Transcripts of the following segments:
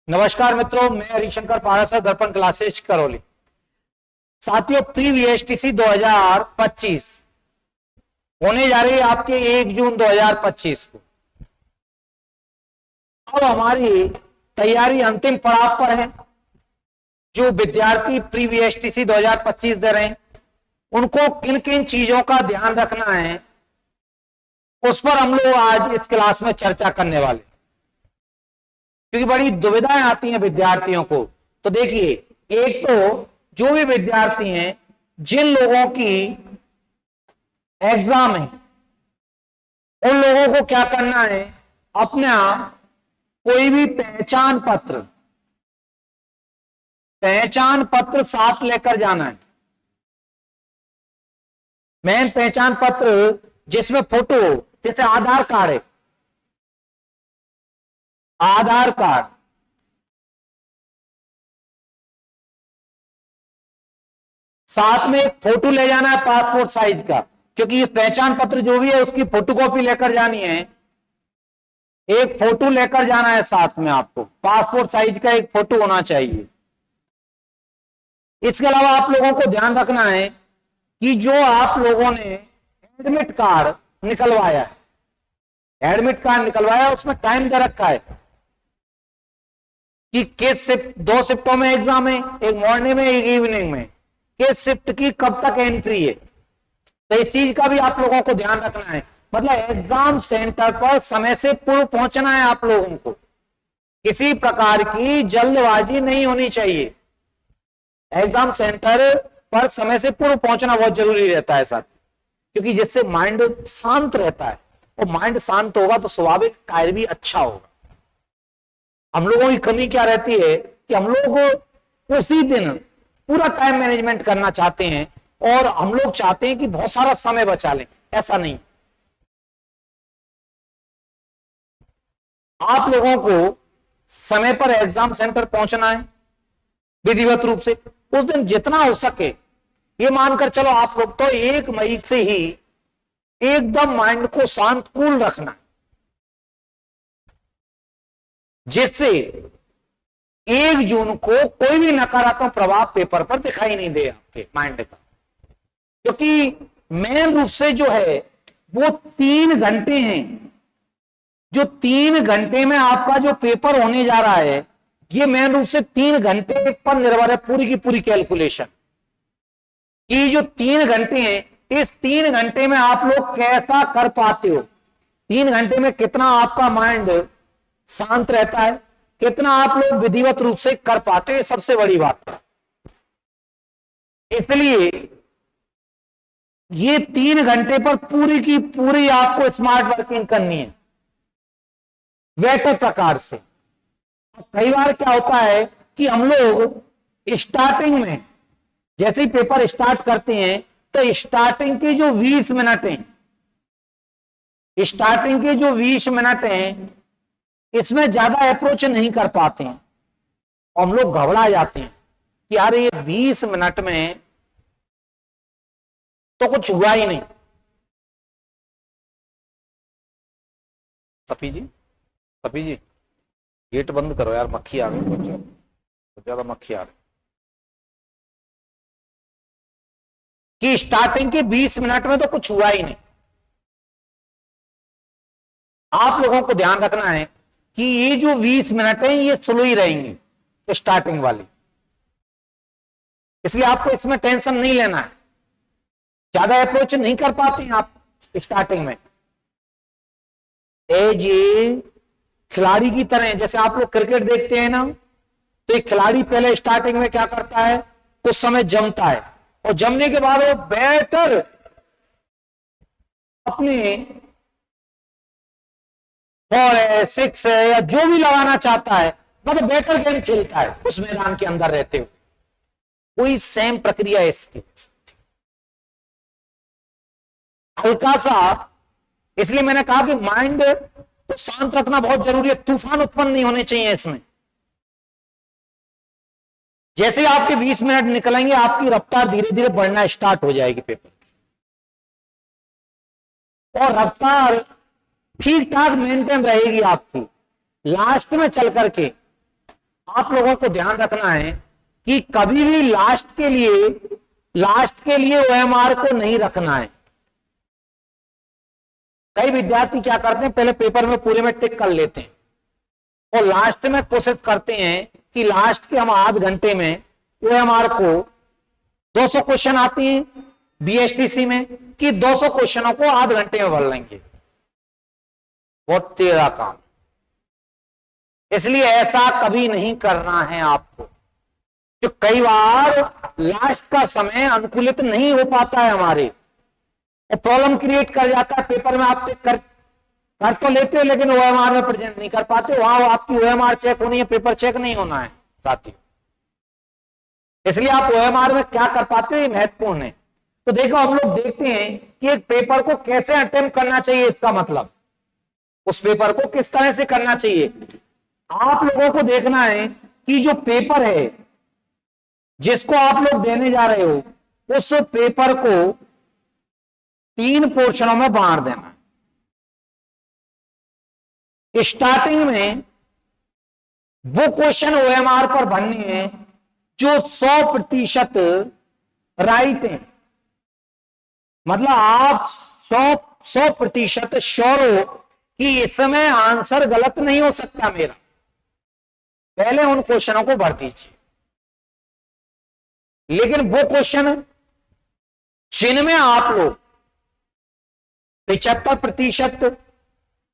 नमस्कार मित्रों, मैं हरिशंकर पारासर, दर्पण क्लासेस करौली। साथियों, प्री वीएसटीसी 2025 होने जा रही है आपके 1 जून 2025 को। अब हमारी तैयारी अंतिम पड़ाव पर है। जो विद्यार्थी प्री वीएसटीसी 2025 दे रहे हैं उनको किन किन चीजों का ध्यान रखना है, उस पर हम लोग आज इस क्लास में चर्चा करने वाले, क्योंकि बड़ी दुविधाएं आती हैं विद्यार्थियों को। तो देखिए, एक तो जो भी विद्यार्थी हैं, जिन लोगों की एग्जाम है, उन लोगों को क्या करना है, अपना कोई भी पहचान पत्र साथ लेकर जाना है। मेन पहचान पत्र जिसमें फोटो, जैसे आधार कार्ड है, आधार कार्ड, साथ में एक फोटो ले जाना है पासपोर्ट साइज का, क्योंकि इस पहचान पत्र जो भी है उसकी फोटोकॉपी लेकर जानी है। एक फोटो लेकर जाना है साथ में, आपको पासपोर्ट साइज का एक फोटो होना चाहिए। इसके अलावा आप लोगों को ध्यान रखना है कि जो आप लोगों ने एडमिट कार्ड निकलवाया है, उसमें टाइम दे रखा है कि किस शिफ्ट, 2 शिफ्टों में एग्जाम है, एक मॉर्निंग में एक इवनिंग में, किस शिफ्ट की कब तक एंट्री है। तो इस चीज का भी आप लोगों को ध्यान रखना है। मतलब एग्जाम सेंटर पर समय से पूर्व पहुंचना है आप लोगों को, किसी प्रकार की जल्दबाजी नहीं होनी चाहिए। एग्जाम सेंटर पर समय से पूर्व पहुंचना बहुत जरूरी रहता है साथ, क्योंकि जिससे माइंड शांत रहता है, और माइंड शांत होगा तो स्वाभाविक कार्य भी अच्छा होगा। हम लोगों की कमी क्या रहती है कि हम लोग उसी दिन पूरा टाइम मैनेजमेंट करना चाहते हैं, और हम लोग चाहते हैं कि बहुत सारा समय बचा लें। ऐसा नहीं, आप लोगों को समय पर एग्जाम सेंटर पहुंचना है विधिवत रूप से। उस दिन जितना हो सके, ये मानकर चलो आप लोग तो 1 मई से ही एकदम माइंड को शांत कूल रखना, जिससे 1 जून को कोई भी नकारात्मक प्रभाव पेपर पर दिखाई नहीं दे आपके माइंड का। क्योंकि मेन रूप से जो है वो 3 घंटे हैं। जो 3 घंटे में आपका जो पेपर होने जा रहा है, ये मेन रूप से 3 घंटे पर निर्भर है पूरी की पूरी कैलकुलेशन। ये जो 3 घंटे हैं, इस 3 घंटे में आप लोग कैसा कर पाते हो, 3 घंटे में कितना आपका माइंड शांत रहता है, कितना आप लोग विधिवत रूप से कर पाते हैं, सबसे बड़ी बात है। इसलिए ये 3 घंटे पर पूरी की पूरी आपको स्मार्ट वर्किंग करनी है, बेटर प्रकार से। कई बार क्या होता है कि हम लोग स्टार्टिंग में जैसे ही पेपर स्टार्ट करते हैं, तो स्टार्टिंग के जो 20 मिनट हैं, इसमें ज्यादा अप्रोच नहीं कर पाते हैं, हम लोग घबरा जाते हैं कि यार ये 20 मिनट में तो कुछ हुआ ही नहीं। सफी जी गेट बंद करो यार, मक्खी आ गई, बहुत ज्यादा मक्खी आ गई। कि स्टार्टिंग के 20 मिनट में तो कुछ हुआ ही नहीं। आप लोगों को ध्यान रखना है कि ये जो 20 मिनट है, ये स्लो ही रहेंगे स्टार्टिंग वाली, इसलिए आपको इसमें टेंशन नहीं लेना है। ज्यादा अप्रोच नहीं कर पाते हैं आप स्टार्टिंग में। ये खिलाड़ी की तरह, जैसे आप लोग क्रिकेट देखते हैं ना, तो एक खिलाड़ी पहले स्टार्टिंग में क्या करता है, कुछ समय जमता है, और जमने के बाद वो बैटर अपने 4 है, 6 है, या जो भी लगाना चाहता है, मतलब बेटर गेम खेलता है उस मैदान के अंदर रहते हुए। कोई सेम प्रक्रिया है इसकी, हल्का सा। इसलिए मैंने कहा कि माइंड को शांत रखना बहुत जरूरी है, तूफान उत्पन्न नहीं होने चाहिए इसमें। जैसे आपके 20 मिनट निकलेंगे, आपकी रफ्तार धीरे धीरे बढ़ना स्टार्ट हो जाएगी पेपर की, और रफ्तार ठीक ठाक मेंटेन रहेगी आपकी। लास्ट में चल करके आप लोगों को ध्यान रखना है कि कभी भी लास्ट के लिए ओएमआर को नहीं रखना है। कई विद्यार्थी क्या करते हैं, पहले पेपर में पूरे में टिक कर लेते हैं और लास्ट में कोशिश करते हैं कि लास्ट के हम आध घंटे में ओएमआर को 200 क्वेश्चन आती है बीएसटीसी में कि 200 क्वेश्चनों को आध घंटे में भर लेंगे। बहुत तेरा काम। इसलिए ऐसा कभी नहीं करना है आपको, जो कई बार लास्ट का समय अनुकूलित नहीं हो पाता है हमारे, और प्रॉब्लम क्रिएट कर जाता है। पेपर में आप कर तो लेते हो लेकिन ओएमआर में प्रेजेंट नहीं कर पाते, वहां आपकी ओएमआर चेक होनी है, पेपर चेक नहीं होना है साथियों। इसलिए आप ओएमआर में क्या कर पाते हो ये महत्वपूर्ण है। तो देखो हम लोग देखते हैं कि एक पेपर को कैसे अटेम्प्ट करना चाहिए, इसका मतलब उस पेपर को किस तरह से करना चाहिए। आप लोगों को देखना है कि जो पेपर है जिसको आप लोग देने जा रहे हो, उस पेपर को 3 पोर्शनों में बांट देना। स्टार्टिंग में वो क्वेश्चन ओएमआर पर भरने हैं जो 100% राइट है, मतलब आप 100% श्योर हो कि इसमें आंसर गलत नहीं हो सकता मेरा। पहले उन क्वेश्चनों को भर दीजिए। लेकिन वो क्वेश्चन जिनमें आप लोग 75%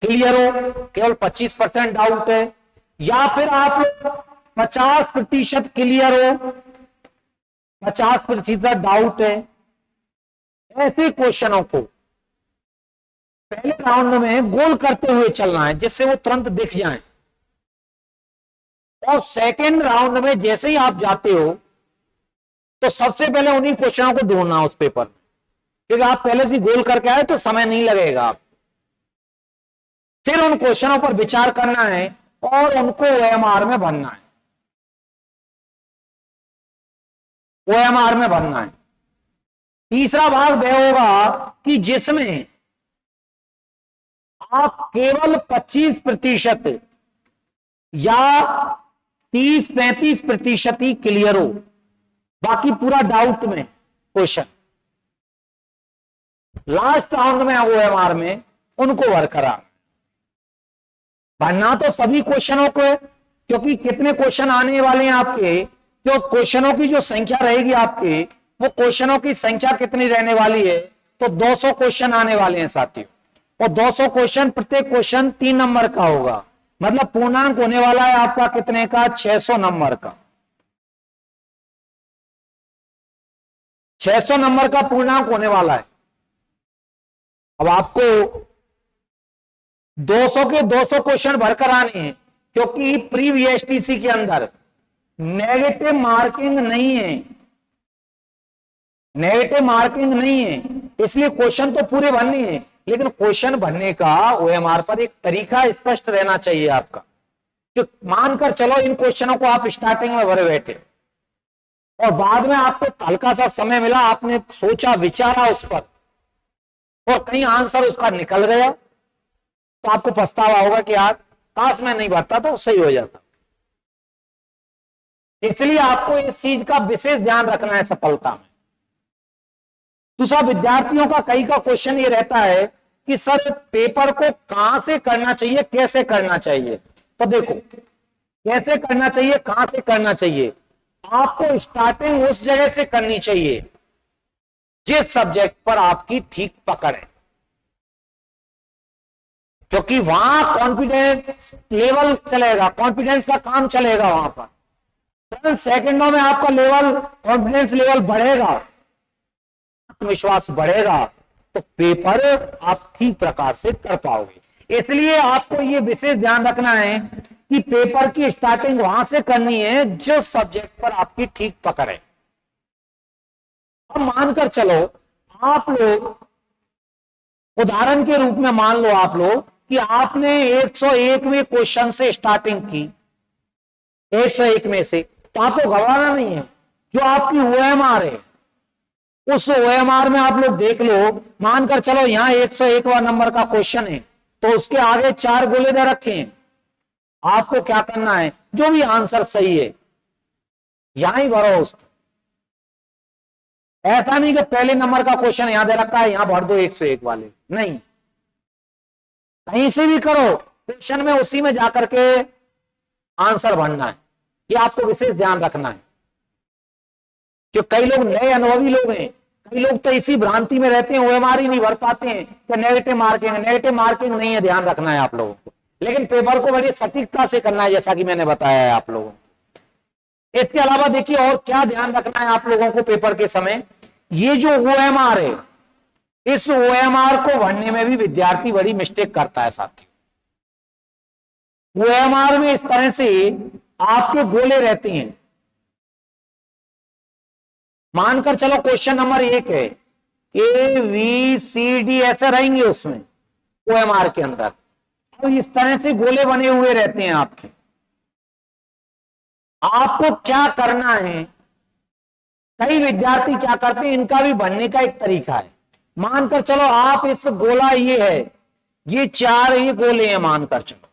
क्लियर हो, केवल 25% डाउट है, या फिर आप लोग 50% क्लियर हो, 50% डाउट है, ऐसे क्वेश्चनों को पहले राउंड में गोल करते हुए चलना है जिससे वो तुरंत दिख जाएं। और सेकेंड राउंड में जैसे ही आप जाते हो तो सबसे पहले उन्हीं क्वेश्चनों को ढूंढना उस पेपर में, क्योंकि आप पहले से गोल करके आए तो समय नहीं लगेगा। आप फिर उन क्वेश्चनों पर विचार करना है और उनको ओएमआर में भरना है। ओएमआर में भरना है। तीसरा भाग वह होगा कि जिसमें आप केवल 25% या 30-35% ही क्लियर हो, बाकी पूरा डाउट में क्वेश्चन। लास्ट राउंड में ओएमआर में उनको बरकरार भरना तो सभी क्वेश्चनों को है, क्योंकि कितने क्वेश्चन आने वाले हैं आपके, जो क्वेश्चनों की जो संख्या रहेगी आपके, वो क्वेश्चनों की संख्या कितनी रहने वाली है, तो 200 क्वेश्चन आने वाले हैं साथियों। और 200 क्वेश्चन, प्रत्येक क्वेश्चन 3 नंबर का होगा, मतलब पूर्णांक होने वाला है आपका कितने का, 600 नंबर का। 600 नंबर का पूर्णांक होने वाला है। अब आपको 200 के 200 क्वेश्चन भरकर आने हैं, क्योंकि प्री वीएसटीसी के अंदर नेगेटिव मार्किंग नहीं है, नेगेटिव मार्किंग नहीं है, इसलिए क्वेश्चन तो पूरे भरने हैं, लेकिन क्वेश्चन भरने का ओएमआर पर एक तरीका स्पष्ट रहना चाहिए आपका। तो मानकर चलो इन क्वेश्चनों को आप स्टार्टिंग में भरे बैठे और बाद में आपको हल्का सा समय मिला, आपने सोचा विचारा उस पर और कहीं आंसर उसका निकल गया, तो आपको पछतावा होगा कि यार काश मैं नहीं भरता तो सही हो जाता। इसलिए आपको इस चीज का विशेष ध्यान रखना है सफलता में। दूसरा, विद्यार्थियों का कई का क्वेश्चन ये रहता है कि सर पेपर को कहां से करना चाहिए, कैसे करना चाहिए। तो देखो, कैसे करना चाहिए, कहां से करना चाहिए, आपको स्टार्टिंग उस जगह से करनी चाहिए जिस सब्जेक्ट पर आपकी ठीक पकड़ है, क्योंकि वहां कॉन्फिडेंस लेवल चलेगा, कॉन्फिडेंस का काम चलेगा वहां पर। तो सेकंडों में आपका लेवल, कॉन्फिडेंस लेवल बढ़ेगा, आत्मविश्वास बढ़ेगा, तो पेपर आप ठीक प्रकार से कर पाओगे। इसलिए आपको यह विशेष ध्यान रखना है कि पेपर की स्टार्टिंग वहां से करनी है जो सब्जेक्ट पर आपकी ठीक पकड़ है। अब मानकर चलो आप लोग, उदाहरण के रूप में मान लो आप लोग कि आपने 101वें क्वेश्चन से स्टार्टिंग की, 101 में से, तो आपको घबराना नहीं है। जो आपकी ओएमआर है उस ओएमआर में आप लोग देख लो, मानकर चलो यहां 101वां नंबर का क्वेश्चन है, तो उसके आगे 4 गोले दे रखे हैं, आपको क्या करना है, जो भी आंसर सही है यहां ही भरो उसको। ऐसा नहीं कि पहले नंबर का क्वेश्चन यहां दे रखा है, यहां भर दो 101 वाले, नहीं, कहीं से भी करो, क्वेश्चन में उसी में जाकर के आंसर भरना है, ये आपको विशेष ध्यान रखना है। जो कई लोग नए अनुभवी लोग हैं, कई लोग तो इसी भ्रांति में रहते हैं, ओएमआर ही नहीं भर पाते हैं कि नेगेटिव मार्किंग नहीं है, ध्यान रखना है आप लोगों को, लेकिन पेपर को बड़ी सटीकता से करना है, जैसा कि मैंने बताया है आप लोगों को। इसके अलावा देखिए और क्या ध्यान रखना है आप लोगों को पेपर के समय, ये जो ओएमआर है, इस ओएमआर को भरने में भी विद्यार्थी बड़ी मिस्टेक करता है साथी। ओएमआर में इस तरह से आपके गोले रहते हैं, मानकर चलो क्वेश्चन नंबर 1 है, ए बी सी डी ऐसे रहेंगे उसमें ओएमआर के अंदर, तो इस तरह से गोले बने हुए रहते हैं आपके। आपको क्या करना है, कई विद्यार्थी क्या करते हैं, इनका भी बनने का एक तरीका है। मानकर चलो आप इस गोला ये है, ये 4 ये गोले हैं मानकर चलो,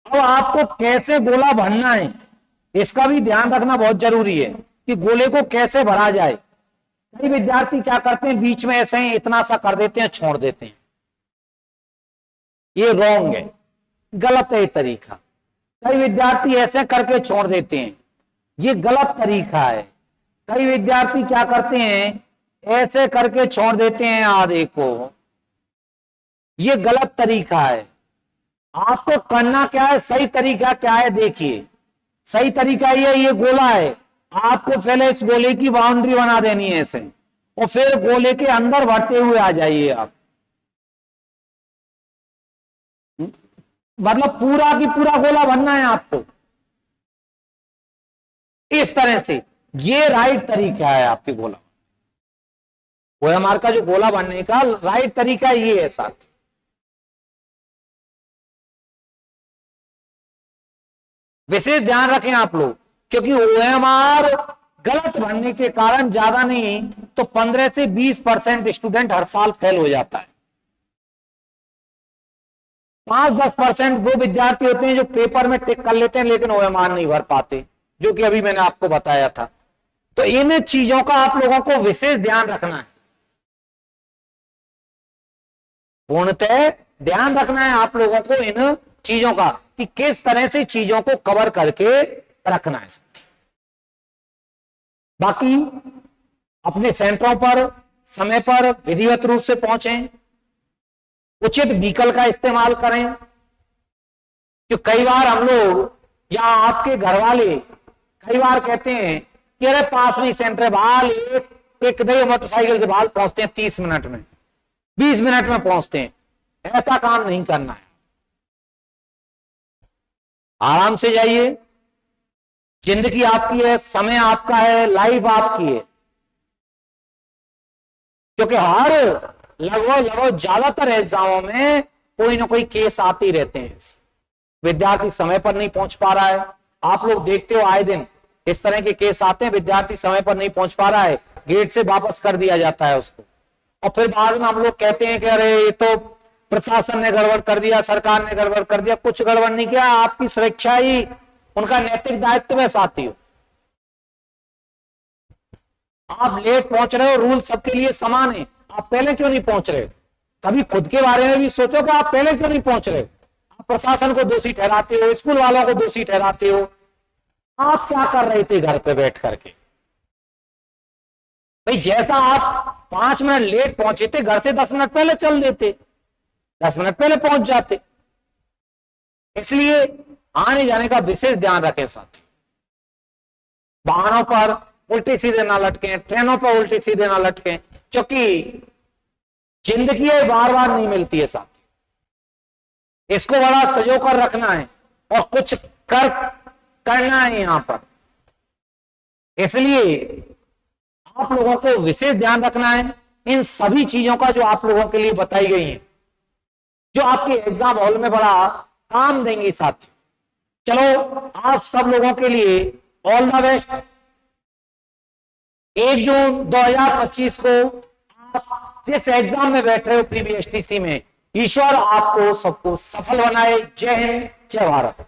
अब आपको कैसे गोला भरना है इसका भी ध्यान रखना बहुत जरूरी है कि गोले को कैसे भरा जाए। कई विद्यार्थी क्या करते हैं, बीच में ऐसे ही इतना सा कर देते हैं, छोड़ देते हैं, ये रॉन्ग है, गलत है ये तरीका। कई विद्यार्थी ऐसे करके छोड़ देते हैं, ये गलत तरीका है। कई विद्यार्थी क्या करते हैं, ऐसे करके छोड़ देते हैं आधे को, ये गलत तरीका है। आपको करना क्या है, सही तरीका क्या है, देखिए सही तरीका ये गोला है, आपको पहले इस गोले की बाउंड्री बना देनी है ऐसे, और फिर गोले के अंदर भरते हुए आ जाइए आप, मतलब पूरा की पूरा गोला भरना है आपको इस तरह से, ये राइट तरीका है आपके गोला, ओएमआर का जो गोला बनने का राइट तरीका ये है साथ। विशेष ध्यान रखें आप लोग, क्योंकि ओएमआर गलत भरने के कारण ज्यादा नहीं तो 15 से 20% स्टूडेंट हर साल फेल हो जाता है। 5-10% वो विद्यार्थी होते हैं जो पेपर में टिक कर लेते हैं लेकिन ओएमआर नहीं भर पाते, जो कि अभी मैंने आपको बताया था। तो इन चीजों का आप लोगों को विशेष ध्यान रखना है, पूर्णतः ध्यान रखना है आप लोगों को इन चीजों का कि किस तरह से चीजों को कवर करके रखना है। बाकी अपने सेंटरों पर समय पर विधिवत रूप से पहुंचें, उचित व्हीकल का इस्तेमाल करें, कि कई बार हम लोग या आपके घर वाले कई बार कहते हैं कि अरे पास में सेंटर है, बाल एक दही मोटरसाइकिल से बाल पहुंचते हैं 30 मिनट में, 20 मिनट में पहुंचते हैं। ऐसा काम नहीं करना है, आराम से जाइए, जिंदगी आपकी है, समय आपका है, लाइफ आपकी है। क्योंकि हर लगभग ज्यादातर एग्जामों में कोई ना कोई केस आते ही रहते हैं, विद्यार्थी समय पर नहीं पहुंच पा रहा है, आप लोग देखते हो आए दिन इस तरह के केस आते हैं, विद्यार्थी समय पर नहीं पहुंच पा रहा है, गेट से वापस कर दिया जाता है उसको, और फिर बाद में हम लोग कहते हैं कि अरे ये तो प्रशासन ने गड़बड़ कर दिया, सरकार ने गड़बड़ कर दिया। कुछ गड़बड़ नहीं किया, आपकी सुरक्षा ही उनका नैतिक दायित्व है साथियों। आप लेट पहुंच रहे हो, रूल सबके लिए समान है, आप पहले क्यों नहीं पहुंच रहे? कभी खुद के बारे में भी सोचो कि आप पहले क्यों नहीं पहुंच रहे? आप प्रशासन को दोषी ठहराते हो, स्कूल वालों को दोषी ठहराते हो। आप क्या कर रहे थे घर पे बैठ करके? भाई जैसा आप 5 मिनट लेट पहुंचे थे, घर से 10 मिनट पहले चल देते, 10 मिनट पहले पहुंच जाते। इसलिए आने जाने का विशेष ध्यान रखें साथ। वाहनों पर उल्टे सीधे ना लटके, ट्रेनों पर उल्टे सीधे ना लटके, क्योंकि जिंदगी बार बार नहीं मिलती है साथ। इसको बड़ा सजो कर रखना है और कुछ करना है यहां पर। इसलिए आप लोगों को विशेष ध्यान रखना है इन सभी चीजों का जो आप लोगों के लिए बताई गई हैं, जो आपके एग्जाम हॉल में बड़ा काम देंगे साथी। चलो आप सब लोगों के लिए ऑल द बेस्ट। 1 जून 2025 को आप जिस एग्जाम में बैठ रहे हो प्रीबीएसटीसी में, ईश्वर आपको सबको सफल बनाए। जय हिंद, जय भारत।